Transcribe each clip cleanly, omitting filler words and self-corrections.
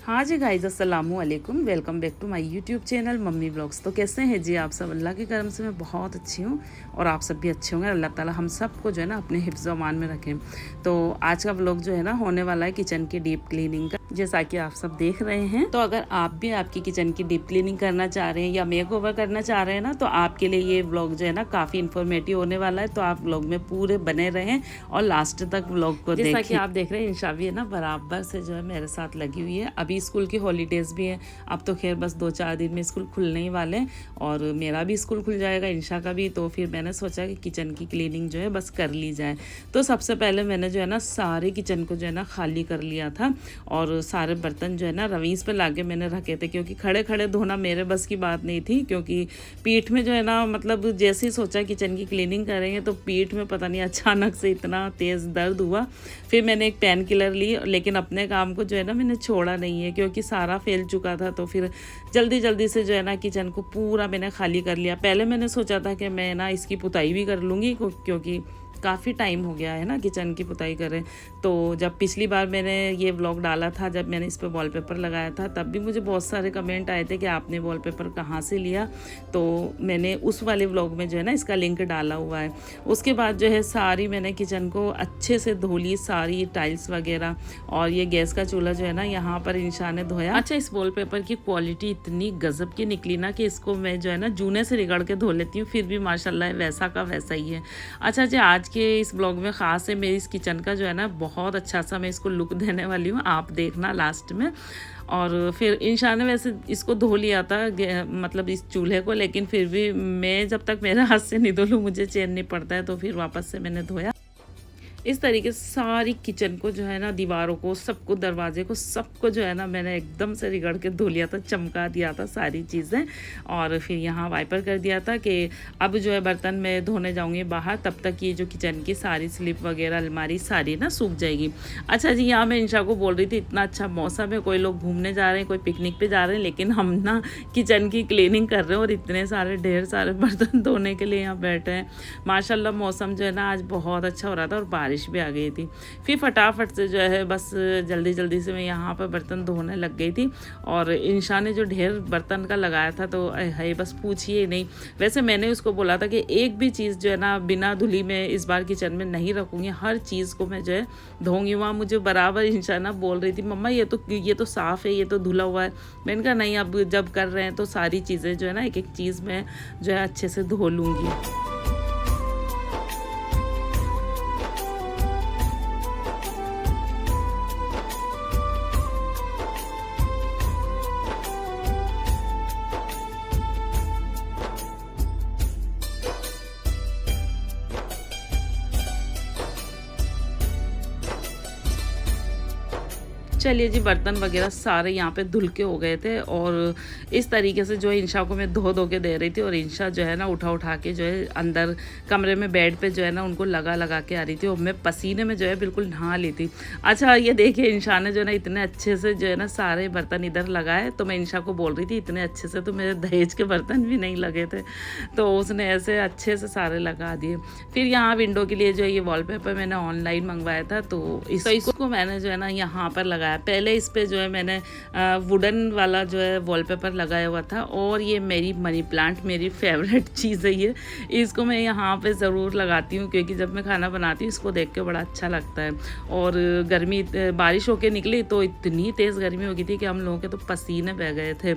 हाँ जी गाइज, अस्सलाम वालेकुम। Welcome back to my YouTube channel mummy vlogs. तो कैसे हैं जी आप सब? अल्लाह के करम से मैं बहुत अच्छी हूँ और आप सब भी अच्छे होंगे। अल्लाह ताला हम सबको जो है ना अपने हिफ्ज़ अमान में रखें। तो आज का व्लॉग जो है ना होने वाला है किचन की डीप क्लीनिंग का, जैसा कि आप सब देख रहे हैं। तो अगर आप भी आपकी किचन की डीप क्लीनिंग करना चाह रहे हैं या मेक ओवर करना चाह रहे हैं ना, तो आपके लिए ये व्लॉग जो है ना काफ़ी इन्फॉर्मेटिव होने वाला है। तो आप व्लॉग में पूरे बने रहें और लास्ट तक व्लॉग को देखें। जैसा कि आप देख रहे हैं इंशा भी है ना बराबर से जो है मेरे साथ लगी हुई है। अभी स्कूल की हॉलीडेज़ भी हैं, अब तो खैर बस 2-4 दिन में स्कूल खुलने ही वाले हैं और मेरा भी स्कूल खुल जाएगा, इंशा का भी। तो फिर मैंने सोचा कि किचन की क्लीनिंग जो है बस कर ली जाए। तो सबसे पहले मैंने जो है ना सारे किचन को जो है ना खाली कर लिया था और सारे बर्तन जो है ना रवीस पे लाके मैंने रखे थे, क्योंकि खड़े खड़े धोना मेरे बस की बात नहीं थी। क्योंकि पीठ में जो है ना, मतलब जैसे ही सोचा किचन की क्लीनिंग करेंगे तो पीठ में पता नहीं अचानक से इतना तेज़ दर्द हुआ। फिर मैंने एक पेन किलर ली, लेकिन अपने काम को जो है ना मैंने छोड़ा नहीं है, क्योंकि सारा फैल चुका था। तो फिर जल्दी जल्दी से जो है ना किचन को पूरा मैंने खाली कर लिया। पहले मैंने सोचा था कि मैं ना इसकी पुताई भी कर लूँगी, क्योंकि काफ़ी टाइम हो गया है ना किचन की पुताई करें। तो जब पिछली बार मैंने ये व्लॉग डाला था, जब मैंने इस पर वॉलपेपर लगाया था, तब भी मुझे बहुत सारे कमेंट आए थे कि आपने वॉलपेपर कहाँ से लिया। तो मैंने उस वाले व्लॉग में जो है ना इसका लिंक डाला हुआ है। उसके बाद जो है सारी मैंने किचन को अच्छे से धो ली, सारी टाइल्स वगैरह। और ये गैस का चूल्हा जो है ना यहाँ पर इंशा ने धोया। अच्छा, इस वॉलपेपर की क्वालिटी इतनी गजब की निकली ना कि इसको मैं जो है ना जूने से रगड़ के धो लेती हूँ, फिर भी माशाल्लाह वैसा का वैसा ही है। अच्छा जी, आज के इस ब्लॉग में ख़ास है मेरी इस किचन का जो है ना बहुत अच्छा सा मैं इसको लुक देने वाली हूँ, आप देखना लास्ट में। और फिर इंशा ने वैसे इसको धो लिया था, मतलब इस चूल्हे को, लेकिन फिर भी मैं जब तक मेरे हाथ से नहीं धो लूँ मुझे चैन नहीं पड़ता है। तो फिर वापस से मैंने धोया। इस तरीके से सारी किचन को जो है ना, दीवारों को, सबको, दरवाजे को, सबको जो है ना मैंने एकदम से रगड़ के धो लिया था, चमका दिया था सारी चीज़ें। और फिर यहाँ वाइपर कर दिया था कि अब जो है बर्तन मैं धोने जाऊँगी बाहर, तब तक ये जो किचन की सारी स्लिप वगैरह, अलमारी सारी ना सूख जाएगी। अच्छा जी, यहाँ मैं इंशा को बोल रही थी इतना अच्छा मौसम है, कोई लोग घूमने जा रहे हैं, कोई पिकनिक पर जा रहे हैं, लेकिन हम ना किचन की क्लीनिंग कर रहे हैं और इतने सारे ढेर सारे बर्तन धोने के लिए यहाँ बैठे हैं। माशाल्लाह मौसम जो है ना आज बहुत अच्छा हो रहा था और बारिश भी आ गई थी। फिर फटाफट से जो है बस जल्दी जल्दी से मैं यहाँ पर बर्तन धोने लग गई थी। और इंशा ने जो ढेर बर्तन का लगाया था तो है बस पूछिए नहीं। वैसे मैंने उसको बोला था कि एक भी चीज़ जो है ना बिना धुली में इस बार किचन में नहीं रखूँगी, हर चीज़ को मैं जो है धोऊंगी। वहाँ मुझे बराबर इंशा ना बोल रही थी, मम्मा ये तो साफ़ है, ये तो धुला हुआ है। मैंने कहा नहीं, अब जब कर रहे हैं तो सारी चीज़ें जो है ना एक एक चीज़ में जो है अच्छे से धो लूँगी। चलिए जी, बर्तन वगैरह सारे यहाँ पे धुल के हो गए थे और इस तरीके से जो है इंशा को मैं धो के दे रही थी और इंशा जो है ना उठा के जो है अंदर कमरे में बेड पे जो है ना उनको लगा के आ रही थी और मैं पसीने में जो है बिल्कुल नहा ली थी। अच्छा, ये देखिए इंशा ने जो है ना इतने अच्छे से जो है ना सारे बर्तन इधर लगाए। तो मैं इंशा को बोल रही थी इतने अच्छे से तो मेरे दहेज के बर्तन भी नहीं लगे थे, तो उसने ऐसे अच्छे से सारे लगा दिए। फिर यहाँ विंडो के लिए जो है ये वॉलपेपर मैंने ऑनलाइन मंगवाया था, तो इसको मैंने जो है ना यहाँ पर लगाया। पहले इस पे जो है मैंने वुडन वाला जो है वॉलपेपर लगाया हुआ था। और ये मेरी मनी प्लांट मेरी फेवरेट चीज़ है ये, इसको मैं यहाँ पे ज़रूर लगाती हूँ, क्योंकि जब मैं खाना बनाती हूँ इसको देख के बड़ा अच्छा लगता है। और गर्मी, बारिश होके निकली तो इतनी तेज़ गर्मी हो गई थी कि हम लोगों के तो पसीने बह गए थे।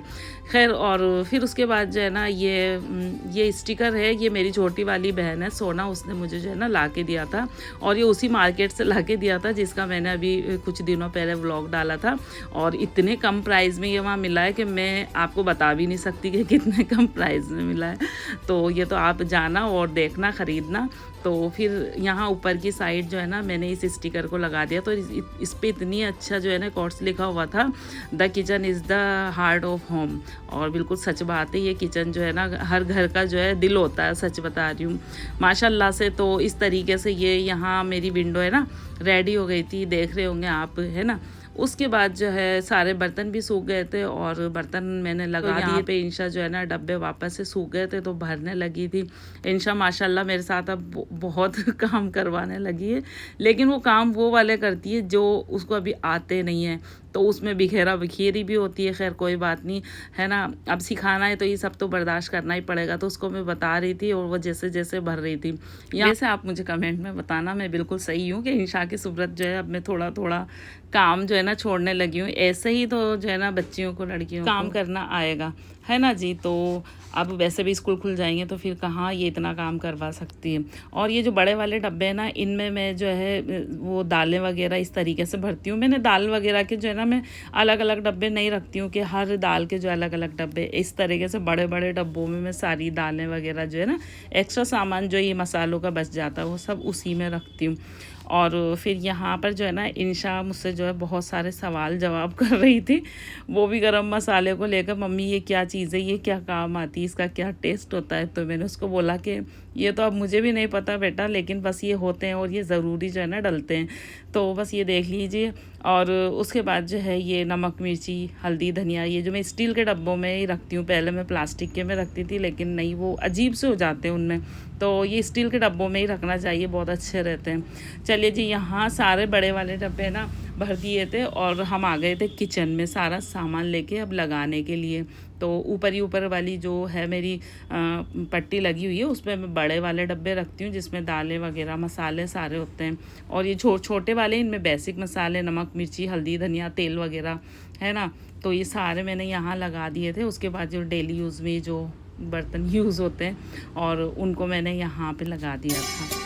खैर, और फिर उसके बाद जो है ना ये स्टिकर है, ये मेरी छोटी वाली बहन है सोना, उसने मुझे जो है ना ला के दिया था। और ये उसी मार्केट से ला के दिया था जिसका मैंने अभी कुछ दिनों पहले व्लॉग डाला था। और इतने कम प्राइस में ये वहाँ मिला है कि मैं आपको बता भी नहीं सकती कि कितने कम प्राइस में मिला है। तो ये तो आप जाना और देखना, ख़रीदना। तो फिर यहाँ ऊपर की साइड जो है ना मैंने इस स्टिकर को लगा दिया। तो इस पे इतनी अच्छा जो है ना कोट्स लिखा हुआ था, the kitchen is the heart of home. और बिल्कुल सच बात है, ये किचन जो है ना हर घर का जो है दिल होता है, सच बता रही हूँ माशाल्लाह से। तो इस तरीके से ये यहाँ मेरी विंडो है ना रेडी हो गई थी, देख रहे होंगे आप, है ना। उसके बाद जो है सारे बर्तन भी सूख गए थे और बर्तन मैंने लगा दिए पे। इंशा जो है ना डब्बे वापस से सूख गए थे तो भरने लगी थी। इंशा माशाल्लाह मेरे साथ अब बहुत काम करवाने लगी है, लेकिन वो काम वो वाले करती है जो उसको अभी आते नहीं हैं, तो उसमें बिखेरा बिखेरी भी होती है। खैर कोई बात नहीं, है ना, अब सिखाना है तो ये सब तो बर्दाश्त करना ही पड़ेगा। तो उसको मैं बता रही थी और वो जैसे जैसे भर रही थी। यहाँ से आप मुझे कमेंट में बताना मैं बिल्कुल सही हूँ कि इंशा की सुब्रत जो है अब मैं थोड़ा थोड़ा काम जो है ना छोड़ने लगी हूँ। ऐसे ही तो जो है ना बच्चियों को, लड़कियों को काम करना आएगा, है ना जी। तो अब वैसे भी स्कूल खुल जाएंगे तो फिर कहाँ ये इतना काम करवा सकती है। और ये जो बड़े वाले डब्बे हैं ना, इनमें मैं जो है वो दालें वगैरह इस तरीके से भरती हूँ। मैंने दाल वगैरह के जो है ना मैं अलग अलग डब्बे नहीं रखती हूँ कि हर दाल के जो अलग अलग डब्बे, इस तरीके से बड़े बड़े डब्बों में मैं सारी दालें वगैरह जो है ना, एक्स्ट्रा सामान जो ये मसालों का बच जाता है वो सब उसी में रखती हूँ। और फिर यहाँ पर जो है ना इंशा मुझसे जो है बहुत सारे सवाल जवाब कर रही थी, वो भी गरम मसाले को लेकर, मम्मी ये क्या चीज़ है, ये क्या काम आती है, इसका क्या टेस्ट होता है। तो मैंने उसको बोला कि ये तो अब मुझे भी नहीं पता बेटा, लेकिन बस ये होते हैं और ये ज़रूरी जो है ना डलते हैं, तो बस ये देख लीजिए। और उसके बाद जो है ये नमक मिर्ची हल्दी धनिया, ये जो मैं स्टील के डब्बों में ही रखती हूँ, पहले मैं प्लास्टिक के में रखती थी लेकिन नहीं, वो अजीब से हो जाते हैं उनमें, तो ये स्टील के डब्बों में ही रखना चाहिए, बहुत अच्छे रहते हैं। चलिए जी, यहाँ सारे बड़े वाले डब्बे ना भर दिए थे और हम आ गए थे किचन में सारा सामान लेके अब लगाने के लिए। तो ऊपर ही ऊपर वाली जो है मेरी पट्टी लगी हुई है, उसमें मैं बड़े वाले डब्बे रखती हूँ जिसमें दालें वगैरह मसाले सारे होते हैं। और ये छोटे वाले, इनमें बेसिक मसाले नमक मिर्ची हल्दी धनिया तेल वगैरह, है ना। तो ये सारे मैंने यहाँ लगा दिए थे। उसके बाद जो डेली यूज़ में जो बर्तन यूज़ होते हैं और उनको मैंने यहाँ पे लगा दिया था।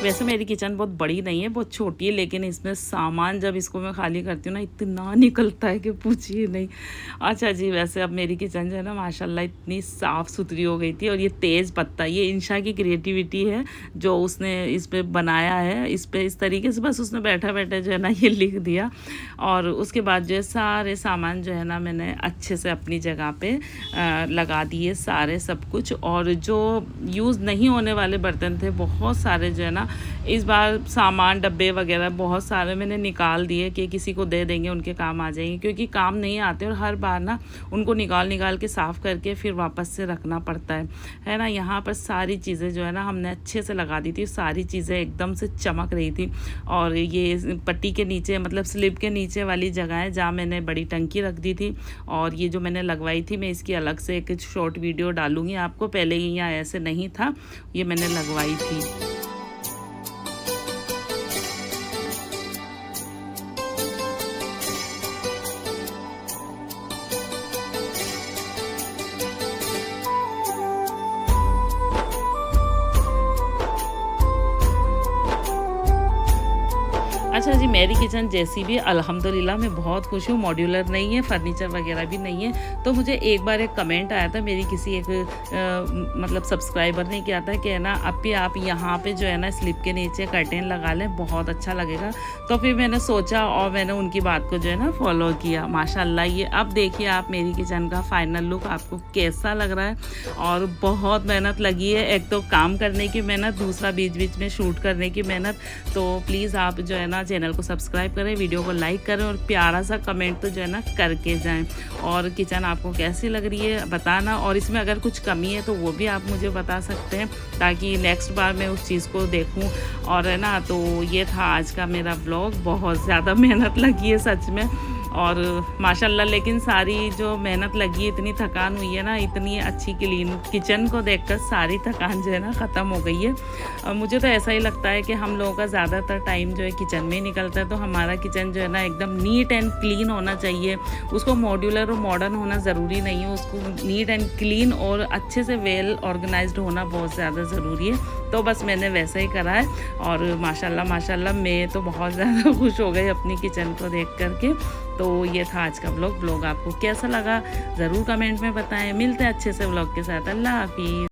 वैसे मेरी किचन बहुत बड़ी नहीं है, बहुत छोटी है, लेकिन इसमें सामान जब इसको मैं खाली करती हूँ ना इतना निकलता है कि पूछिए नहीं। अच्छा जी, वैसे अब मेरी किचन जो है ना माशाल्लाह इतनी साफ़ सुथरी हो गई थी। और ये तेज़ पत्ता, ये इंशा की क्रिएटिविटी है जो उसने इस पर बनाया है, इस पर इस तरीके से बस उसने बैठा बैठा जो है ना ये लिख दिया। और उसके बाद जो है सारे सामान जो है ना मैंने अच्छे से अपनी जगह पर लगा दिए सारे सब कुछ। और जो यूज़ नहीं होने वाले बर्तन थे बहुत सारे जो है ना, इस बार सामान डब्बे वगैरह बहुत सारे मैंने निकाल दिए कि किसी को दे देंगे, उनके काम आ जाएंगे, क्योंकि काम नहीं आते और हर बार ना उनको निकाल के साफ़ करके फिर वापस से रखना पड़ता है ना। यहाँ पर सारी चीज़ें जो है ना हमने अच्छे से लगा दी थी, सारी चीज़ें एकदम से चमक रही थी। और ये पट्टी के नीचे, मतलब स्लिप के नीचे वाली जगह है जहाँ मैंने बड़ी टंकी रख दी थी। और ये जो मैंने लगवाई थी, मैं इसकी अलग से एक शॉर्ट वीडियो डालूँगी आपको, पहले ही यहाँ ऐसे नहीं था, ये मैंने लगवाई थी। अच्छा जी, मेरी किचन जैसी भी अल्हम्दुलिल्लाह मैं बहुत खुश हूँ। मॉड्यूलर नहीं है, फर्नीचर वगैरह भी नहीं है। तो मुझे एक बार एक कमेंट आया था मेरी किसी एक मतलब सब्सक्राइबर ने किया था कि है ना अब भी आप यहाँ पे जो है ना स्लिप के नीचे कर्टेन लगा लें, बहुत अच्छा लगेगा। तो फिर मैंने सोचा और मैंने उनकी बात को जो है ना फॉलो किया। माशाल्लाह, ये अब देखिए आप मेरी किचन का फाइनल लुक आपको कैसा लग रहा है। और बहुत मेहनत लगी है, एक तो काम करने की मेहनत, दूसरा बीच बीच में शूट करने की मेहनत। तो प्लीज़ आप जो है ना चैनल को सब्सक्राइब करें, वीडियो को लाइक करें और प्यारा सा कमेंट तो जो है ना करके जाएं। और किचन आपको कैसी लग रही है बताना, और इसमें अगर कुछ कमी है तो वो भी आप मुझे बता सकते हैं ताकि नेक्स्ट बार मैं उस चीज़ को देखूं। और है ना, तो ये था आज का मेरा व्लॉग। बहुत ज़्यादा मेहनत लगी है सच में, और माशाल्लाह, लेकिन सारी जो मेहनत लगी है, इतनी थकान हुई है ना, इतनी अच्छी क्लीन किचन को देखकर सारी थकान जो है ना ख़त्म हो गई है। और मुझे तो ऐसा ही लगता है कि हम लोगों का ज़्यादातर टाइम जो है किचन में ही निकलता है। तो हमारा किचन जो है ना एकदम नीट एंड क्लीन होना चाहिए। उसको मॉड्यूलर और मॉडर्न होना ज़रूरी नहीं है, उसको नीट एंड क्लीन और अच्छे से वेल ऑर्गेनाइज्ड होना बहुत ज़्यादा ज़रूरी है। तो बस मैंने वैसा ही करा है और माशाल्लाह मैं तो बहुत ज़्यादा खुश हो गई अपनी किचन को देख करके। तो ये था आज का व्लॉग आपको कैसा लगा ज़रूर कमेंट में बताएं। मिलते हैं अच्छे से व्लॉग के साथ। अल्लाह हाफिज़।